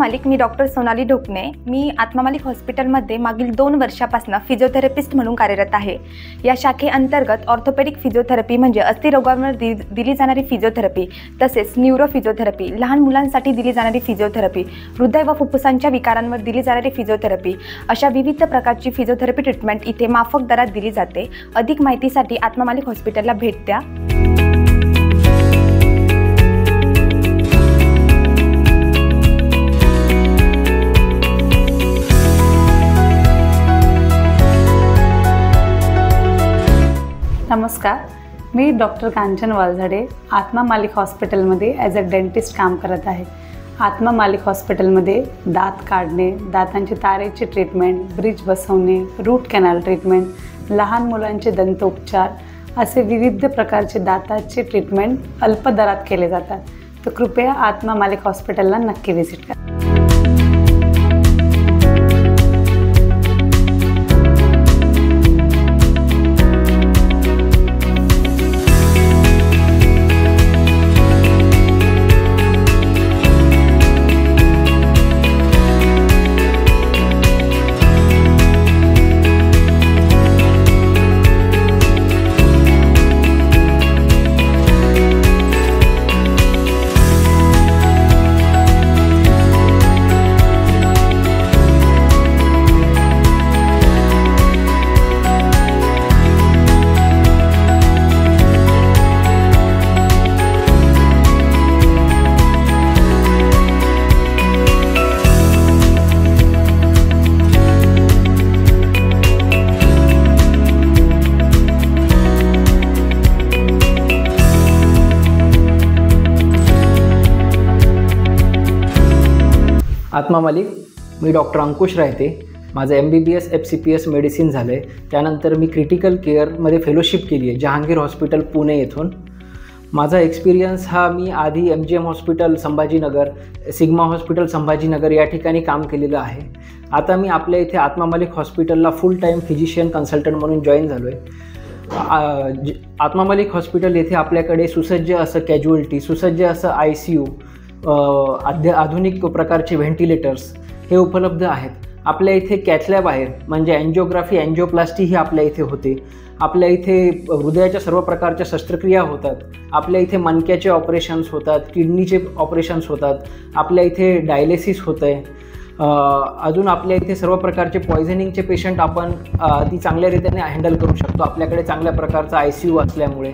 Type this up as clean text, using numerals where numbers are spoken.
मालिक, मी डॉक्टर सोनाली ढोकणे. मी आत्मा मालिक हॉस्पिटलमध्ये मागील 2 वर्षापासून फिजिओथेरपिस्ट म्हणून कार्यरत आहे. या शाखेअंतर्गत ऑर्थोपेडिक फिजिओथेरपी म्हणजे अस्थिरोगांवर दिली जाणारी फिजिओथेरपी, तसेच न्यूरो फिजिओथेरपी, लहान मुलांसाठी दिली जाणारी फिजिओथेरपी, हृदय व फुफ्फुसांच्या विकारांवर दिली जाणारी फिजिओथेरपी, अशा विविध प्रकारची फिजिओथेरपी ट्रीटमेंट इथे माफक दरात दिली जाते. अधिक माहितीसाठी आत्मा मालिक हॉस्पिटलला भेट द्या. नमस्कार, मी डॉक्टर कांचन वालझाडे आत्मा मालिक हॉस्पिटलमध्ये ॲज अ डेंटिस्ट काम करत आहे. आत्मा मालिक हॉस्पिटलमध्ये दात काढणे, दातांचे तारेचे ट्रीटमेंट, ब्रिज बसवणे, रूट कॅनल ट्रीटमेंट, लहान मुलांचे दंतोपचार असे विविध प्रकारचे दाताचे ट्रीटमेंट अल्प दरात केले जातात. तर कृपया आत्मा मालिक हॉस्पिटलला नक्की व्हिजिट करा. आत्मा मालिक, मी डॉक्टर अंकुश राहते. माझं MBBS FCPS मेडिसिन झालं आहे. त्यानंतर मी क्रिटिकल केअरमध्ये फेलोशिप केली आहे जहांगीर हॉस्पिटल पुणे येथून. माझा एक्सपिरियन्स हा मी आधी MGM hospital Sambhajinagar, sigma hospital Sambhajinagar या ठिकाणी काम केलेलं आहे. आता मी आपल्या इथे आत्मा मालिक हॉस्पिटलला फुल टाईम फिजिशियन कन्सल्टंट म्हणून जॉईन झालो आहे. आत्मा मालिक हॉस्पिटल येथे आपल्याकडे सुसज्ज असं कॅज्युअल्टी, सुसज्ज असं ICU, आधुनिक प्रकारचे व्हेंटिलेटर्स हे उपलब्ध आहेत. आपल्या इथे कॅथलॅब आहे, म्हणजे एन्जिओग्राफी, एन्जिओप्लास्टी ही आपल्या इथे होते. आपल्या इथे हृदयाच्या सर्व प्रकारच्या शस्त्रक्रिया होतात. आपल्या इथे मणक्याचे ऑपरेशन्स होतात, किडनीचे ऑपरेशन्स होतात. आपल्या इथे डायलिसिस होतं आहे. अजून आपल्या इथे सर्व प्रकारचे पॉयझनिंगचे पेशंट आपण ती चांगल्या रीतीने हँडल करू शकतो. आपल्याकडे चांगल्या प्रकारचा ICU असल्यामुळे